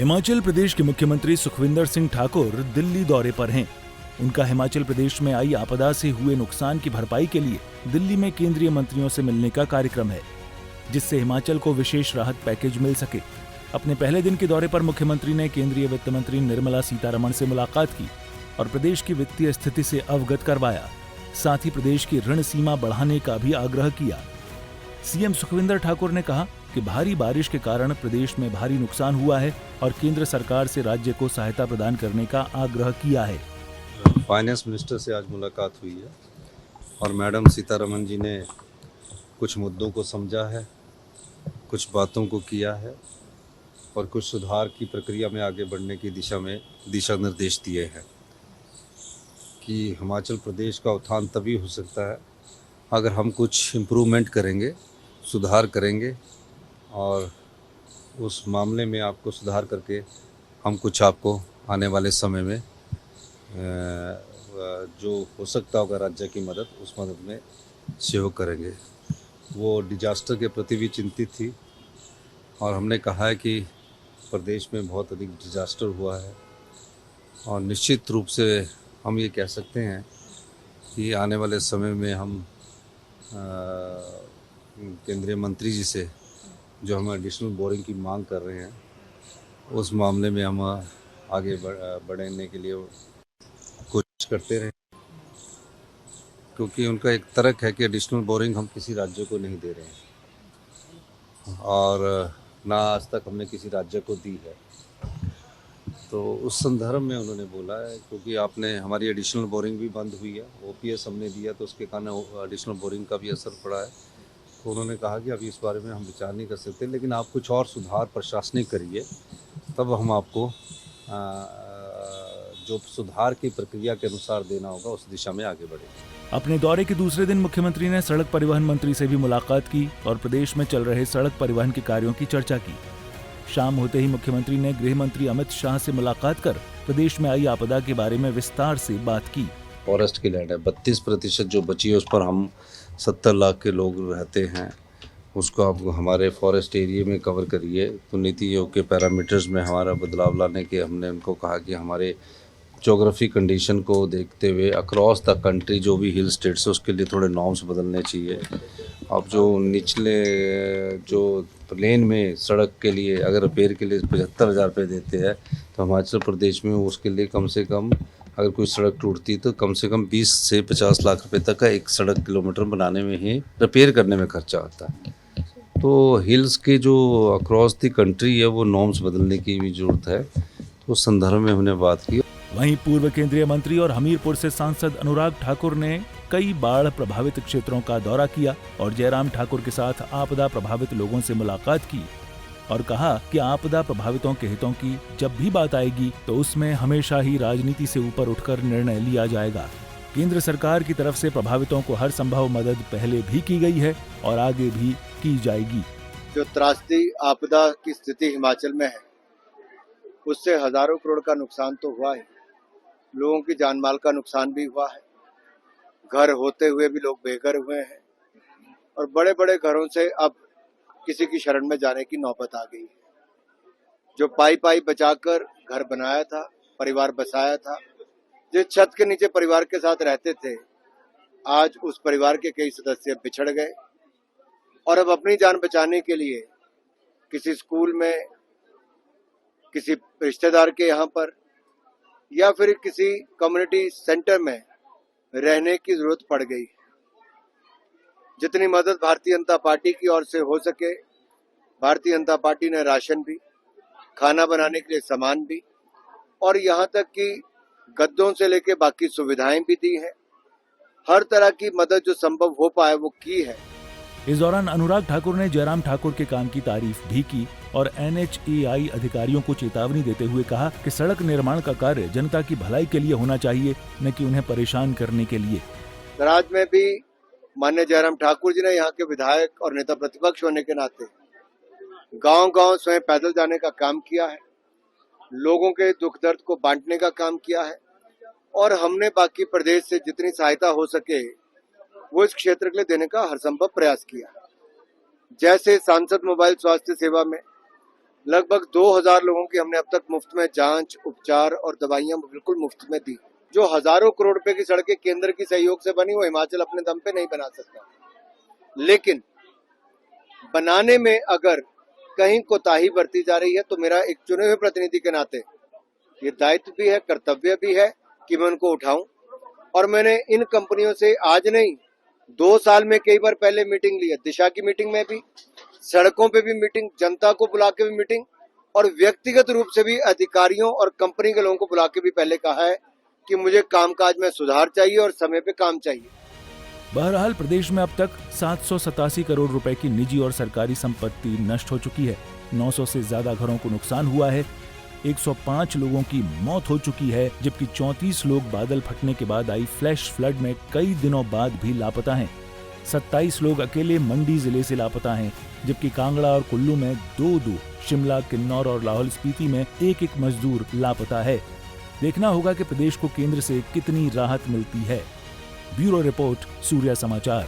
हिमाचल प्रदेश के मुख्यमंत्री सुखविंदर सिंह ठाकुर दिल्ली दौरे पर हैं। उनका हिमाचल प्रदेश में आई आपदा से हुए नुकसान की भरपाई के लिए दिल्ली में केंद्रीय मंत्रियों से मिलने का कार्यक्रम है, जिससे हिमाचल को विशेष राहत पैकेज मिल सके। अपने पहले दिन के दौरे पर मुख्यमंत्री ने केंद्रीय वित्त मंत्री निर्मला सीतारमण से मुलाकात की और प्रदेश की वित्तीय स्थिति से अवगत करवाया। साथ ही प्रदेश की ऋण सीमा बढ़ाने का भी आग्रह किया। सीएम सुखविंदर ठाकुर ने कहा कि भारी बारिश के कारण प्रदेश में भारी नुकसान हुआ है और केंद्र सरकार से राज्य को सहायता प्रदान करने का आग्रह किया है। फाइनेंस मिनिस्टर से आज मुलाकात हुई है और मैडम सीतारमण जी ने कुछ मुद्दों को समझा है, कुछ बातों को किया है और कुछ सुधार की प्रक्रिया में आगे बढ़ने की दिशा में दिशा निर्देश दिए हैं कि हिमाचल प्रदेश का उत्थान तभी हो सकता है अगर हम कुछ इम्प्रूवमेंट करेंगे, सुधार करेंगे और उस मामले में आपको सुधार करके हम कुछ आपको आने वाले समय में जो हो सकता होगा राज्य की मदद, उस मदद में सहयोग करेंगे। वो डिजास्टर के प्रति भी चिंतित थी और हमने कहा है कि प्रदेश में बहुत अधिक डिजास्टर हुआ है और निश्चित रूप से हम ये कह सकते हैं कि आने वाले समय में हम केंद्रीय मंत्री जी से जो हम एडिशनल बोरिंग की मांग कर रहे हैं, उस मामले में हम आगे बढ़ने के लिए कोशिश करते रहे, क्योंकि उनका एक तर्क है कि एडिशनल बोरिंग हम किसी राज्य को नहीं दे रहे हैं और ना आज तक हमने किसी राज्य को दी है। तो उस संदर्भ में उन्होंने बोला है, क्योंकि आपने हमारी एडिशनल बोरिंग भी बंद हुई है, ओपीएस हमने दिया तो उसके कारण एडिशनल बोरिंग का भी असर पड़ा है। तो उन्होंने कहा कि अभी इस बारे में हम विचार नहीं कर सकते, लेकिन आप कुछ और सुधार प्रशासनिक करिए, तब हम आपको जो सुधार की प्रक्रिया के अनुसार देना होगा उस दिशा में आगे बढ़ेंगे। अपने दौरे के दूसरे दिन मुख्यमंत्री ने सड़क परिवहन मंत्री से भी मुलाकात की और प्रदेश में चल रहे सड़क परिवहन के कार्यों की चर्चा की। शाम होते ही मुख्यमंत्री ने गृह मंत्री अमित शाह से मुलाकात कर प्रदेश में आई आपदा के बारे में विस्तार से बात की। फॉरेस्ट की लैंड है, 32% जो बची है उस पर हम 70 लाख के लोग रहते हैं, उसको आप हमारे फॉरेस्ट एरिया में कवर करिए। तो नीति आयोग के पैरामीटर्स में हमारा बदलाव लाने के हमने उनको कहा कि हमारे जोग्राफी कंडीशन को देखते हुए अक्रॉस द कंट्री जो भी हिल स्टेट्स है उसके लिए थोड़े नॉर्म्स बदलने चाहिए। अब जो निचले जो प्लेन में सड़क के लिए अगर रिपेयर के लिए 75,000 रुपये देते हैं, तो हिमाचल प्रदेश में उसके लिए कम से कम अगर कोई सड़क टूटती तो कम से कम 20 से 50 लाख रुपए तक का एक सड़क किलोमीटर बनाने में ही रिपेयर करने में खर्चा आता है। तो हिल्स के जो अक्रॉस द कंट्री है वो नॉर्म्स बदलने की भी ज़रूरत है। तो उस संदर्भ में हमने बात की। वहीं पूर्व केंद्रीय मंत्री और हमीरपुर से सांसद अनुराग ठाकुर ने कई बाढ़ प्रभावित क्षेत्रों का दौरा किया और जयराम ठाकुर के साथ आपदा प्रभावित लोगों से मुलाकात की और कहा कि आपदा प्रभावितों के हितों की जब भी बात आएगी तो उसमें हमेशा ही राजनीति से ऊपर उठकर निर्णय लिया जाएगा। केंद्र सरकार की तरफ से प्रभावितों को हर संभव मदद पहले भी की गई है और आगे भी की जाएगी। जो त्रासदी आपदा की स्थिति हिमाचल में है, उससे हजारों करोड़ का नुकसान तो हुआ है, लोगों की जान माल का नुकसान भी हुआ है, घर होते हुए भी लोग बेघर हुए हैं और बड़े बड़े घरों से अब किसी की शरण में जाने की नौबत आ गई है। जो पाई पाई बचाकर घर बनाया था, परिवार बसाया था, जिस छत के नीचे परिवार के साथ रहते थे, आज उस परिवार के कई सदस्य बिछड़ गए और अब अपनी जान बचाने के लिए किसी स्कूल में, किसी रिश्तेदार के यहाँ पर या फिर किसी कम्युनिटी सेंटर में रहने की जरूरत पड़ गई। जितनी मदद भारतीय जनता पार्टी की ओर से हो सके, भारतीय जनता पार्टी ने राशन भी, खाना बनाने के लिए सामान भी और यहाँ तक कि गद्दों से लेके बाकी सुविधाएं भी दी हैं। हर तरह की मदद जो संभव हो पाए वो की है। इस दौरान अनुराग ठाकुर ने जयराम ठाकुर के काम की तारीफ भी की और NHAI अधिकारियों को चेतावनी देते हुए कहा कि सड़क निर्माण का कार्य जनता की भलाई के लिए होना चाहिए, न कि उन्हें परेशान करने के लिए। दराज में भी माननीय जयराम ठाकुर जी ने यहाँ के विधायक और नेता प्रतिपक्ष होने के नाते गांव-गांव स्वयं पैदल जाने का काम किया है, लोगों के दुख दर्द को बांटने का काम किया है और हमने बाकी प्रदेश से जितनी सहायता हो सके वो इस क्षेत्र के लिए देने का हर संभव प्रयास किया। जैसे सांसद मोबाइल स्वास्थ्य सेवा में लगभग 2000 लोगों की हमने अब तक मुफ्त में जांच, उपचार और दवाइयां बिल्कुल मुफ्त में दी। जो हजारों करोड़ रुपए की सड़कें केंद्र की सहयोग से बनी, वो हिमाचल अपने दम पे नहीं बना सकता, लेकिन बनाने में अगर कहीं कोताही बरती जा रही है तो मेरा एक चुने हुए प्रतिनिधि के नाते ये दायित्व भी है, कर्तव्य भी है कि मैं उनको उठाऊं। और मैंने इन कंपनियों से आज नहीं 2 साल में कई बार पहले मीटिंग ली है, दिशा की मीटिंग में भी, सड़कों पे भी मीटिंग, जनता को बुला के भी मीटिंग, और व्यक्तिगत रूप से भी अधिकारियों और कंपनी के लोगों को बुला के भी पहले कहा है कि मुझे कामकाज में सुधार चाहिए और समय पे काम चाहिए। बहरहाल प्रदेश में अब तक 787 करोड़ रुपए की निजी और सरकारी संपत्ति नष्ट हो चुकी है। 900 से ज्यादा घरों को नुकसान हुआ है। 105 लोगों की मौत हो चुकी है, जबकि 34 लोग बादल फटने के बाद आई फ्लैश फ्लड में कई दिनों बाद भी लापता हैं। 27 लोग अकेले मंडी जिले से लापता हैं, जबकि कांगड़ा और कुल्लू में 2-2, शिमला, किन्नौर और लाहौल स्पीति में 1-1 मजदूर लापता है। देखना होगा कि प्रदेश को केंद्र से कितनी राहत मिलती है। ब्यूरो रिपोर्ट, सूर्या समाचार।